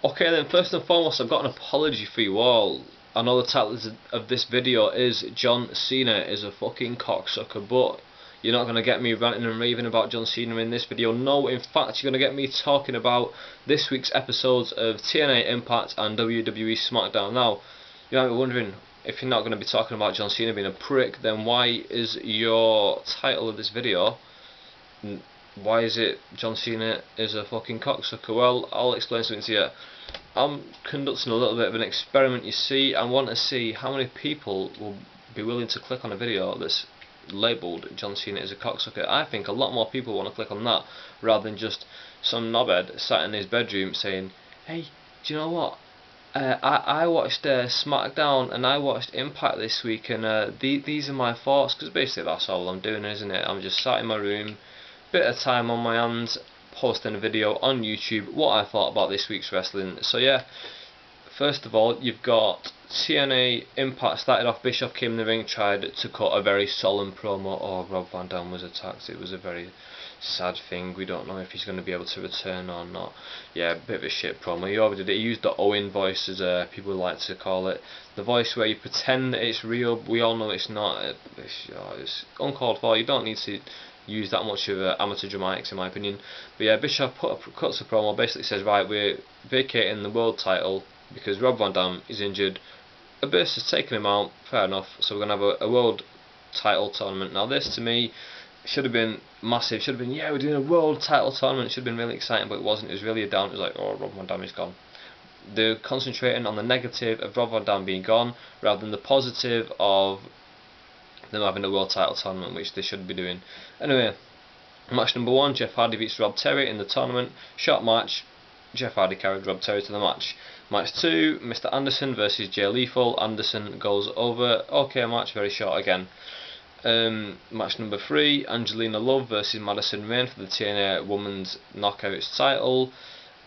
Okay then, first and foremost, I've got an apology for you all. I know the title of this video is John Cena is a fucking cocksucker, but you're not going to get me ranting and raving about John Cena in this video. No, in fact, you're going to get me talking about this week's episodes of TNA Impact and WWE Smackdown. Now, you might be wondering, if you're not going to be talking about John Cena being a prick, then why is your title of this video, why is it John Cena is a fucking cocksucker? Well, I'll explain something to you. I'm conducting a little bit of an experiment, you see. I want to see how many people will be willing to click on a video that's labelled John Cena is a cocksucker. I think a lot more people want to click on that rather than just some knobhead sat in his bedroom saying, hey, do you know what? I watched Smackdown and I watched Impact this week, and these are my thoughts, because basically that's all I'm doing, isn't it? I'm just sat in my room, bit of time on my hands, posting a video on YouTube what I thought about this week's wrestling. So yeah, first of all, you've got TNA Impact started off. Bischoff came in the ring, tried to cut a very solemn promo. Oh, Rob Van Dam was attacked. It was a very sad thing. We don't know if he's going to be able to return or not. Yeah, a bit of a shit promo. He overdid it. He used the Owen voice, as people like to call it. The voice where you pretend that it's real. We all know it's not. It's uncalled for. You don't need to use that much of amateur dramatics, in my opinion. But yeah, Bischoff cuts a promo, basically says, right, we're vacating the world title because Rob Van Dam is injured. Abyss has taken him out, fair enough, so we're going to have a world title tournament. Now this, to me, should have been massive. Should have been, yeah, we're doing a world title tournament. It should have been really exciting, but it wasn't. It was really a down. It was like, oh, Rob Van Dam is gone. They're concentrating on the negative of Rob Van Dam being gone rather than the positive of them having a world title tournament, which they should be doing. Anyway, match number 1, Jeff Hardy beats Rob Terry in the tournament. Short match, Jeff Hardy carried Rob Terry to the match. Match 2, Mr. Anderson versus Jay Lethal. Anderson goes over. Okay, match, very short again. Match number 3, Angelina Love versus Madison Rayne for the TNA Women's Knockouts title.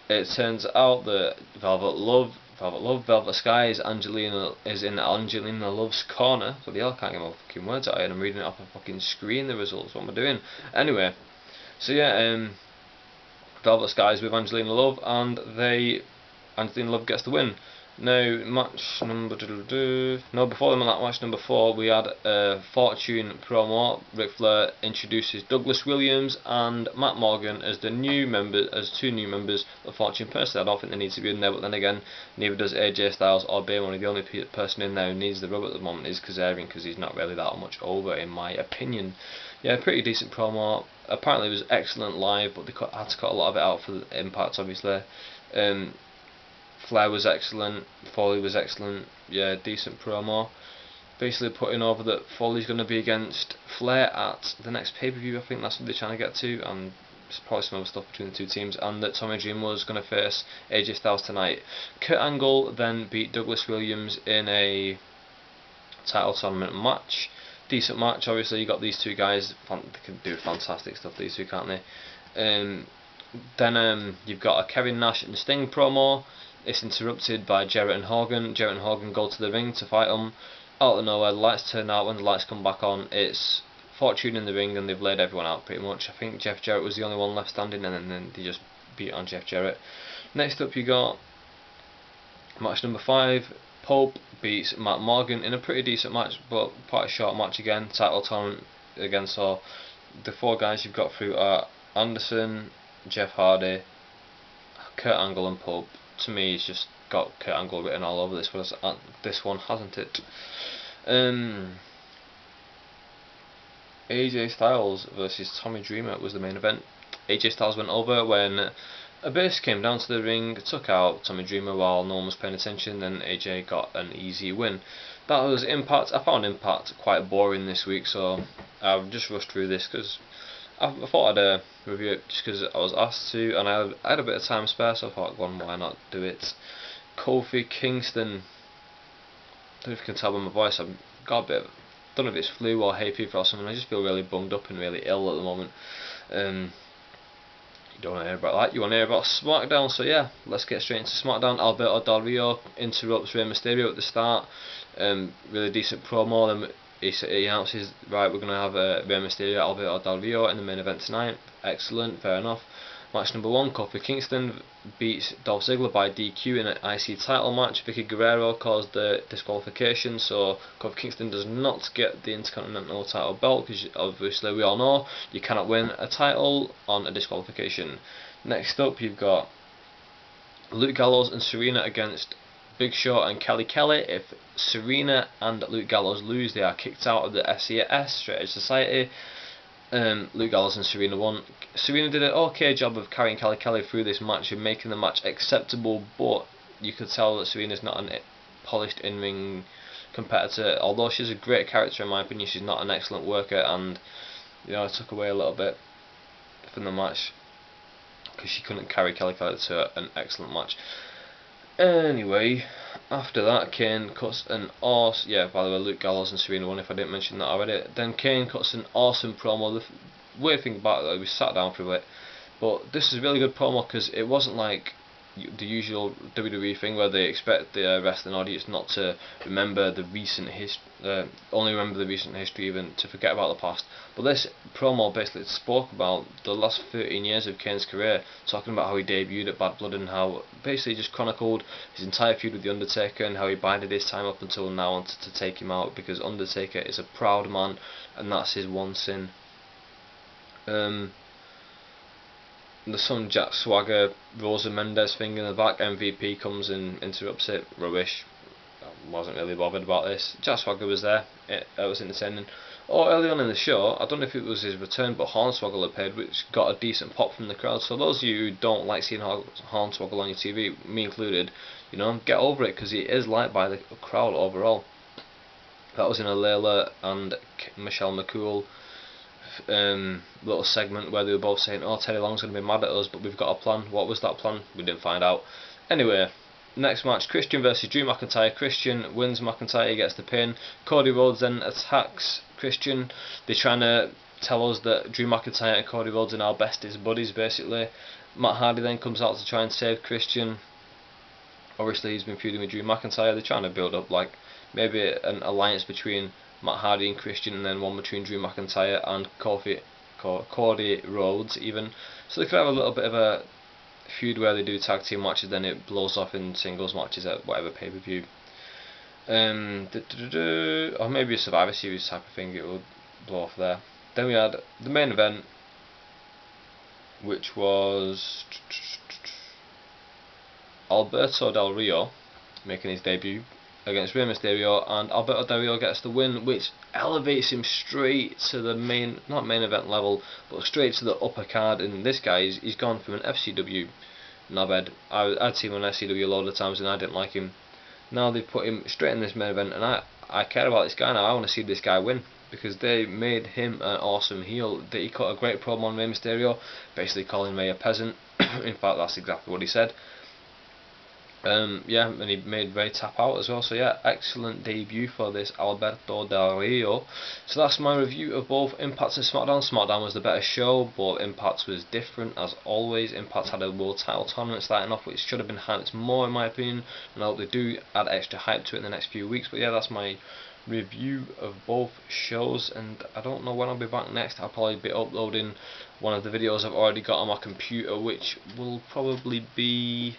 It turns out that Velvet Sky is in Angelina Love's corner. So the hell, can't get my fucking words out, and I'm reading it off a fucking screen, the results. What am I doing? Anyway, so yeah, Velvet Sky is with Angelina Love, and Angelina Love gets the win. Now, match number before that match number 4, we had a Fortune promo. Ric Flair introduces Douglas Williams and Matt Morgan as two new members of Fortune. Personally, I don't think they need to be in there, but then again, neither does AJ Styles or Bay Money. The only person in there who needs the rub at the moment is Kazarian, because he's not really that much over, in my opinion. Yeah, pretty decent promo. Apparently, it was excellent live, but they had to cut a lot of it out for the Impact, obviously. Flair was excellent, Foley was excellent, yeah, decent promo. Basically putting over that Foley's going to be against Flair at the next pay-per-view, I think that's what they're trying to get to, and there's probably some other stuff between the two teams, and that Tommy Dreamer was going to face AJ Styles tonight. Kurt Angle then beat Douglas Williams in a title tournament match. Decent match, obviously. You got these two guys, they can do fantastic stuff, these two, can't they? Then you've got a Kevin Nash and Sting promo. It's interrupted by Jarrett and Hogan. Jarrett and Hogan go to the ring to fight them. Out of nowhere, the lights turn out. When the lights come back on, it's Fortune in the ring, and they've laid everyone out pretty much. I think Jeff Jarrett was the only one left standing, and then they just beat on Jeff Jarrett. Next up, you got match number 5. Pope beats Matt Morgan in a pretty decent match, but quite a short match again. Title tournament again. So the 4 guys you've got through are Anderson, Jeff Hardy, Kurt Angle, and Pope. To me, it's just got Kurt Angle written all over this one, hasn't it? AJ Styles versus Tommy Dreamer was the main event. AJ Styles went over when Abyss came down to the ring, took out Tommy Dreamer while no one was paying attention, then AJ got an easy win. That was Impact. I found Impact quite boring this week, so I've just rushed through this because I thought I'd review it just because I was asked to, and I had a bit of time spare, so I thought, well, why not do it? Kofi Kingston. I don't know if you can tell by my voice, I've got a bit of, don't know if it's flu or hay fever or something. I just feel really bunged up and really ill at the moment. You don't want to hear about that, you want to hear about SmackDown. So yeah, let's get straight into SmackDown. Alberto Del Rio interrupts Rey Mysterio at the start. Really decent promo. Then he announces, right, we're going to have Rey Mysterio, Alberto Del Rio in the main event tonight. Excellent, fair enough. Match number 1, Kofi Kingston beats Dolph Ziggler by DQ in an IC title match. Vicky Guerrero caused the disqualification, so Kofi Kingston does not get the Intercontinental title belt, because obviously we all know you cannot win a title on a disqualification. Next up, you've got Luke Gallows and Serena against Big Show and Kelly Kelly. If Serena and Luke Gallows lose, they are kicked out of the SAS, Straight Edge Society. Luke Gallows and Serena won. Serena did an okay job of carrying Kelly Kelly through this match and making the match acceptable, but you could tell that Serena's not a polished in-ring competitor. Although she's a great character in my opinion, she's not an excellent worker, and you know, I took away a little bit from the match because she couldn't carry Kelly Kelly to an excellent match. Anyway, after that, Kane cuts an awesome... Yeah, by the way, Luke Gallows and Serena won, if I didn't mention that already. Then Kane cuts an awesome promo. The weird thing about it, though, we sat down for it, but this is a really good promo because it wasn't like the usual WWE thing where they expect the wrestling audience not to remember the recent history, only remember the recent history, even to forget about the past. But this promo basically spoke about the last 13 years of Kane's career, talking about how he debuted at Bad Blood and how basically just chronicled his entire feud with the Undertaker and how he bided his time up until now to take him out, because Undertaker is a proud man and that's his one sin. There's some Jack Swagger, Rosa Mendes thing in the back. MVP comes and interrupts it. Rubbish. I wasn't really bothered about this. Jack Swagger was there. It was entertaining. Early on in the show, I don't know if it was his return, but Hornswoggle appeared, which got a decent pop from the crowd. So those of you who don't like seeing Hornswoggle on your TV, me included, you know, get over it, because he is liked by the crowd overall. That was in a Layla and Michelle McCool little segment where they were both saying, oh, Teddy Long's going to be mad at us, but we've got a plan. What was that plan? We didn't find out. Anyway, next match, Christian versus Drew McIntyre. Christian wins, McIntyre gets the pin. Cody Rhodes then attacks Christian. They're trying to tell us that Drew McIntyre and Cody Rhodes are now besties buddies, basically. Matt Hardy then comes out to try and save Christian. Obviously he's been feuding with Drew McIntyre. They're trying to build up like maybe an alliance between Matt Hardy and Christian, and then one between Drew McIntyre and Cody Rhodes even. So they could have a little bit of a feud where they do tag team matches, then it blows off in singles matches at whatever pay-per-view. Or maybe a Survivor Series type of thing, it will blow off there. Then we had the main event, which was Alberto Del Rio making his debut against Rey Mysterio, and Alberto Del Rio gets the win, which elevates him straight to the not main event level, but straight to the upper card. And this guy, he's gone from an FCW knobhead. I'd seen him on FCW a load of times and I didn't like him. Now they've put him straight in this main event, and I care about this guy now. I want to see this guy win, because they made him an awesome heel. He cut a great promo on Rey Mysterio, basically calling Rey a peasant. In fact, that's exactly what he said. Yeah, and he made Rey tap out as well. So yeah, excellent debut for this Alberto Del Rio. So that's my review of both Impact and SmackDown. SmackDown was the better show, but Impact was different as always. Impact had a world title tournament starting off, which should have been hyped more in my opinion, and I hope they do add extra hype to it in the next few weeks. But yeah, that's my review of both shows, and I don't know when I'll be back next. I'll probably be uploading one of the videos I've already got on my computer, which will probably be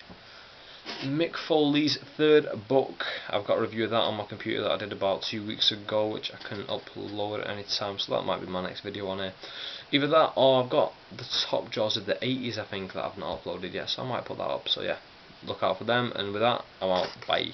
Mick Foley's third book. I've got a review of that on my computer that I did about 2 weeks ago, which I can upload at any time, so that might be my next video on here. Either that, or I've got the top jaws of the 80s, I think, that I've not uploaded yet, so I might put that up. So yeah, look out for them, and with that, I'm out. Bye.